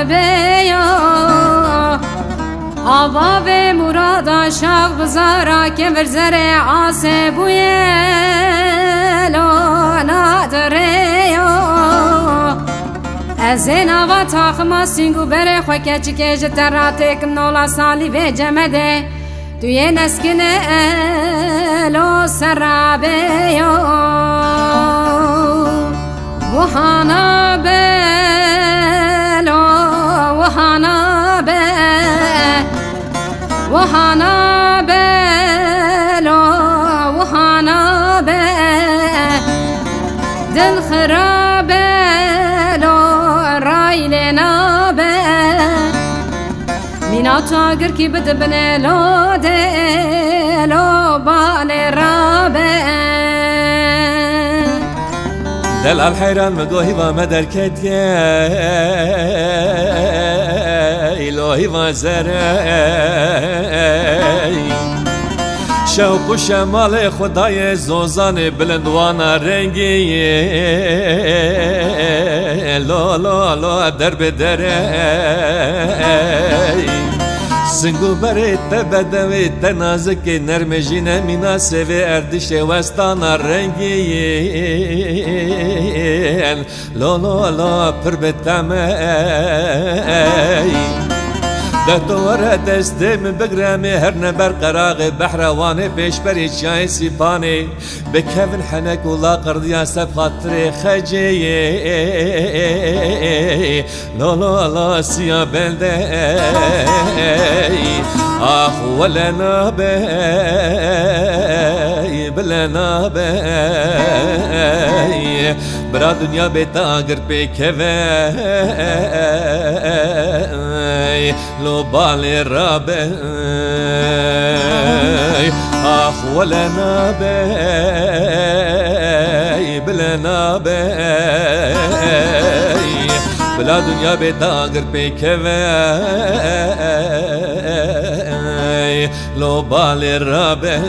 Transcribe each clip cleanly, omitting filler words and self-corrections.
دبیا آوا و مراد شاق بزارا که ورزر عاصب لانا دریا از این آوا تاخما سینگو بره خواه که چکه جتراتک نولا سالی و جمده توی نسکن لو سرابیا وحانا بلو وحانا بلو وحانا بلو وحانا بلو دل خراب لو رای لنا بلو مینا تاگر کی بدبنه لو دلو بال رابه دل الحيران مقوهي وما دركت يا إلهي وزرعي شوق شمال خدای زوزان بلندوانا رنگی لا لا لا در بدرعي سنگو برت بدوی تنازک نرمجین مناسب اردش وستان رنگین لا لا لا پر بتمای دهتور دستم بگرم هر نبر قراغ بحروانه پیش بری چای سیپانه بکفن حنک ولا قردیا سب خاطر خجی لا لا لا سیا بلده آخ ولنا بی بلنا بی برا دنیا بیتا اگر پی کوی لو بالي رابي آخ ولنا بي بلنا بي بلا دنیا بیتاگر پی کوی لو بالي رابي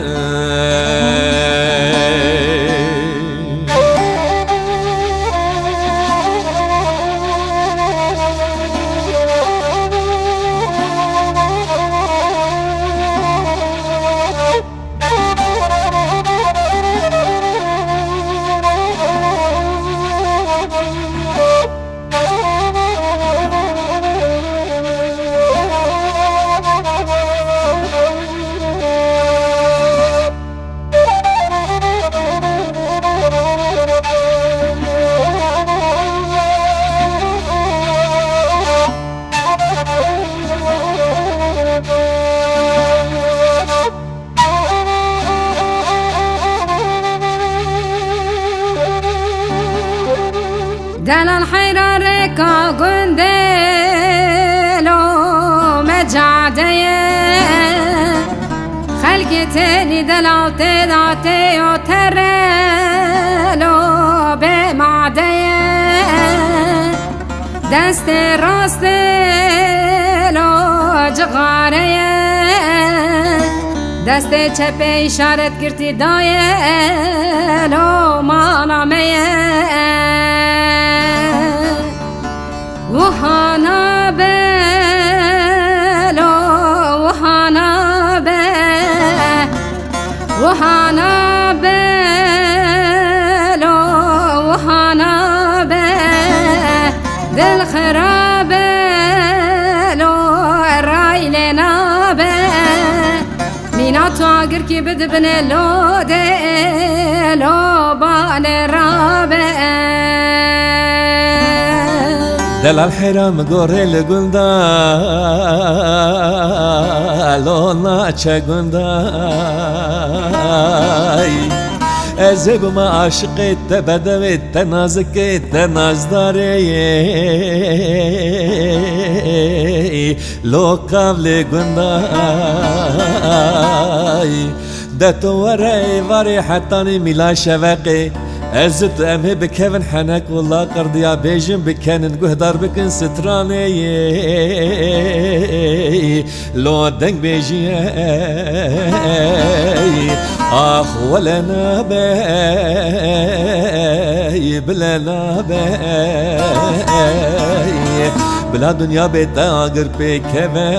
دل الحيرة ركا قندلو مجعدية خلقي تاني دلالتي دعتي وترلو بمعدية دست راست لو جغارية دست چپ اشارت کرتی دایه لو مانامه وحانا بلو وحانا بلو وحانا بلو وحانا بلو دل خراب لو رای لنا بلو مینا تاگر کی بدبنه لو دلو بال رابه دل الحرام گوره لگندا لونا چگندای ازب ما عاشقی تبدوی تنازکی تنازداری لو قابل گندای دتو وری وری حتانی میلا شوقی ازت امه بكفن حنك والله قرديا بيجن بكن قهدار بكن ستراني لو دنگ بيجي اخ ولنا بي بلنا بي بلا دنیا بتاگر بکوی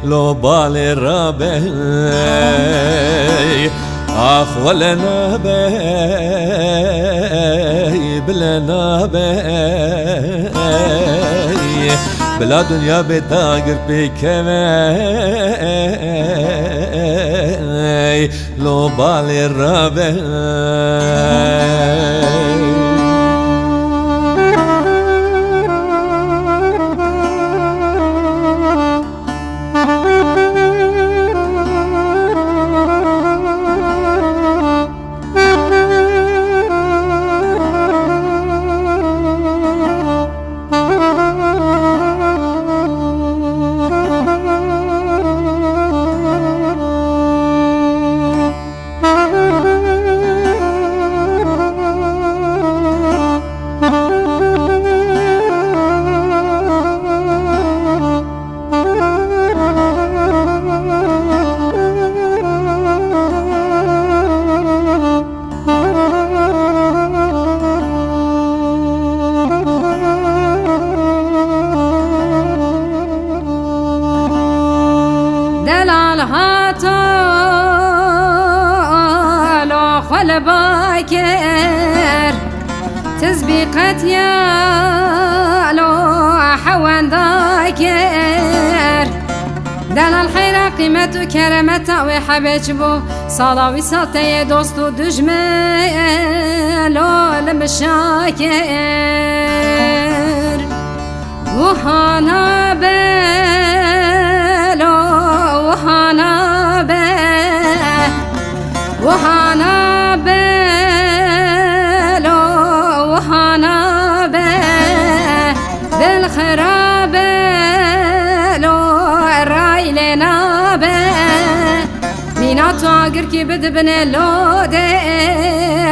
لو بال رابه آخ ولنا بی بلنا بی بلا دنیا بتاگر بکوی لو بال رابه باكر تسبيقت يا لو حوان ذاكر دل الخير قيمة كرمة وحبيت بو صلاوي ساتي دوست دجمه لو المشاكر وهانا بلو وهانا بلو وهانا بلو وهانا دل خراب لو الراي لنا مينا تاقر كي بدبن لو دي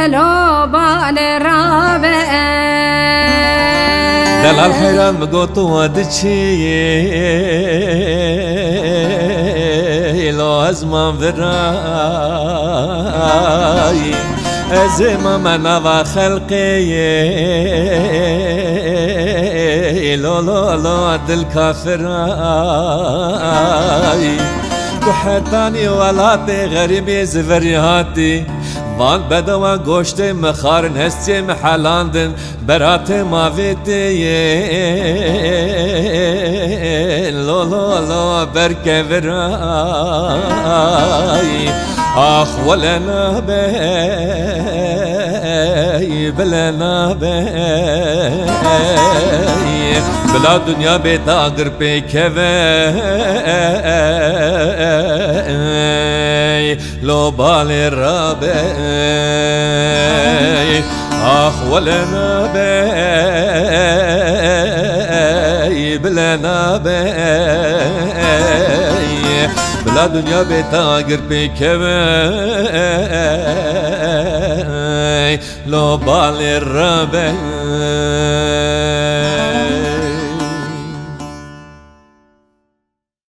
لو بالراب دل الحرام قطوة دشي لو أزمان فراي أزم من خلقي لو لو لو دل كافراي كحتاني ولاتي غريبي زفرياتي وان بدوا گوشت مخارن هستی محلاندن برات ماویتی لو لو لو برکه ورای آخ ولنا بی بلنا بی بلا دنیا بیتاگر پیکوی لو بال رابی آخ ولنا بی بلنا بی بلا دنیا بیتاگر پیکوی لو بال رابی